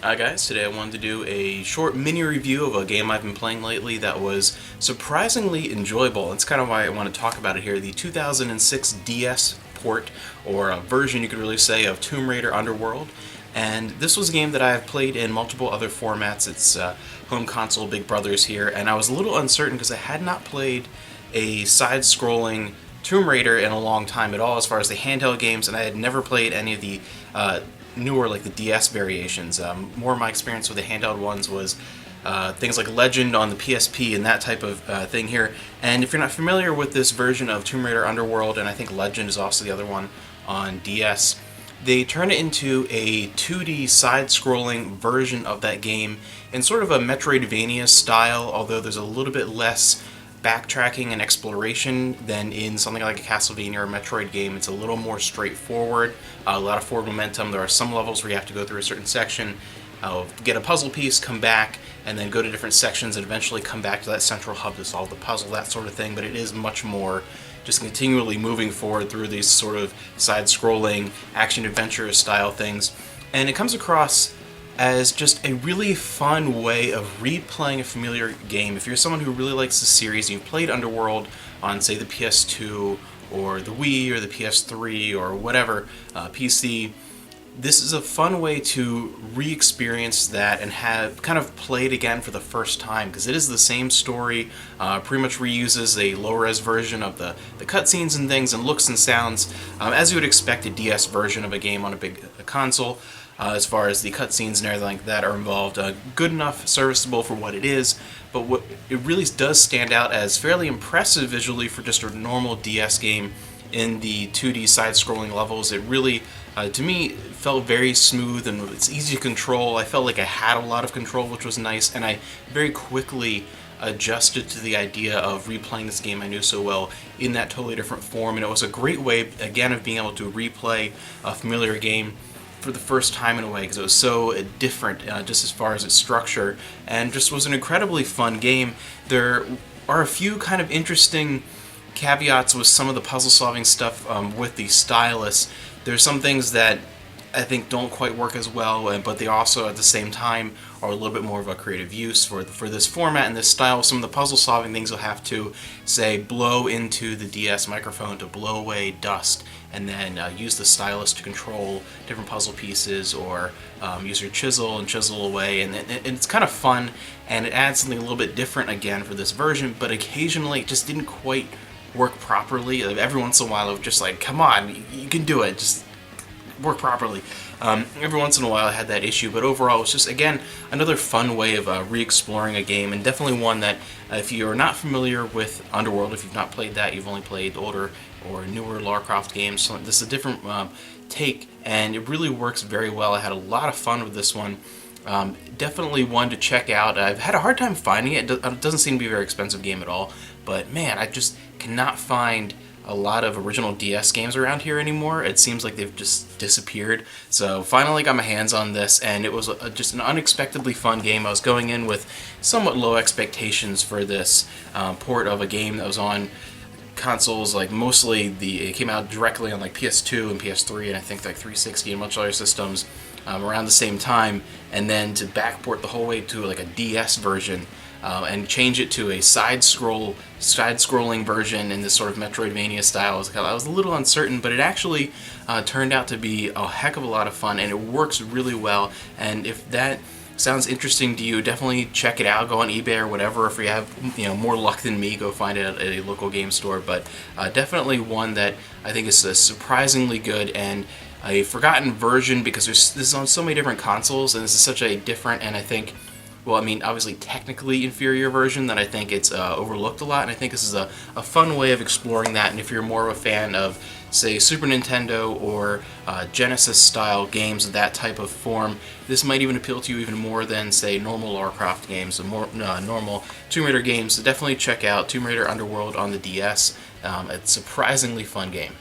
Hi guys, today I wanted to do a short mini review of a game I've been playing lately that was surprisingly enjoyable. That's kind of why I want to talk about it here. The 2006 DS port, or a version you could really say, of Tomb Raider Underworld. And this was a game that I have played in multiple other formats. It's home console Big Brothers here, and I was a little uncertain because I had not played a side-scrolling Tomb Raider in a long time at all as far as the handheld games, and I had never played any of the newer, like the DS variations. More of my experience with the handheld ones was things like Legend on the PSP and that type of thing here. And if you're not familiar with this version of Tomb Raider Underworld, and I think Legend is also the other one on DS, they turn it into a 2D side-scrolling version of that game in sort of a Metroidvania style, although there's a little bit less backtracking and exploration than in something like a Castlevania or Metroid game. It's a little more straightforward, a lot of forward momentum. There are some levels where you have to go through a certain section, get a puzzle piece, come back, and then go to different sections and eventually come back to that central hub to solve the puzzle, that sort of thing. But it is much more just continually moving forward through these sort of side-scrolling, action-adventure style things. And it comes across as just a really fun way of replaying a familiar game. If you're someone who really likes the series and you've played Underworld on, say, the PS2 or the Wii or the PS3 or whatever, PC, this is a fun way to re-experience that and have kind of play it again for the first time, because it is the same story, pretty much reuses a low-res version of the cutscenes and things and looks and sounds, as you would expect a DS version of a game on a big console. As far as the cutscenes and everything like that are involved, good enough, serviceable for what it is, but what it really does stand out as fairly impressive visually for just a normal DS game in the 2D side-scrolling levels. It really, to me, felt very smooth and it's easy to control. I felt like I had a lot of control, which was nice, and I very quickly adjusted to the idea of replaying this game I knew so well in that totally different form, and it was a great way, again, of being able to replay a familiar game for the first time in a way, because it was so different just as far as its structure, and just was an incredibly fun game. There are a few kind of interesting caveats with some of the puzzle solving stuff with the stylus. There's some things that I think don't quite work as well, but they also at the same time are a little bit more of a creative use for this format and this style. Some of the puzzle solving things you'll have to, say, blow into the DS microphone to blow away dust, and then use the stylus to control different puzzle pieces, or use your chisel and chisel away, and it's kind of fun, and it adds something a little bit different again for this version, but occasionally it just didn't quite work properly. Every once in a while it was just like, come on, you can do it, just work properly. Every once in a while I had that issue, but overall it's just, again, another fun way of re-exploring a game, and definitely one that if you're not familiar with Underworld, if you've not played that, you've only played older or newer Lara Croft games, so this is a different take, and it really works very well. I had a lot of fun with this one. Definitely one to check out. I've had a hard time finding it. It doesn't seem to be a very expensive game at all, but man, I just cannot find a lot of original DS games around here anymore. It seems like they've just disappeared. So finally got my hands on this, and it was just an unexpectedly fun game. I was going in with somewhat low expectations for this port of a game that was on consoles, like mostly it came out directly on like PS2 and PS3 and I think like 360 and much other systems around the same time, and then to backport the whole way to like a DS version and change it to a side-scrolling version in this sort of Metroidvania style. I was a little uncertain, but it actually turned out to be a heck of a lot of fun, and it works really well. And if that sounds interesting to you, definitely check it out. Go on eBay or whatever. If you have more luck than me, go find it at a local game store. But definitely one that I think is surprisingly good, and a forgotten version, because this is on so many different consoles, and this is such a different, and I think, well, I mean, obviously technically inferior version, that I think it's overlooked a lot, and I think this is a fun way of exploring that. And if you're more of a fan of, say, Super Nintendo or Genesis-style games of that type of form, this might even appeal to you even more than, say, normal Lara Croft games, or more normal Tomb Raider games. So definitely check out Tomb Raider Underworld on the DS. It's a surprisingly fun game.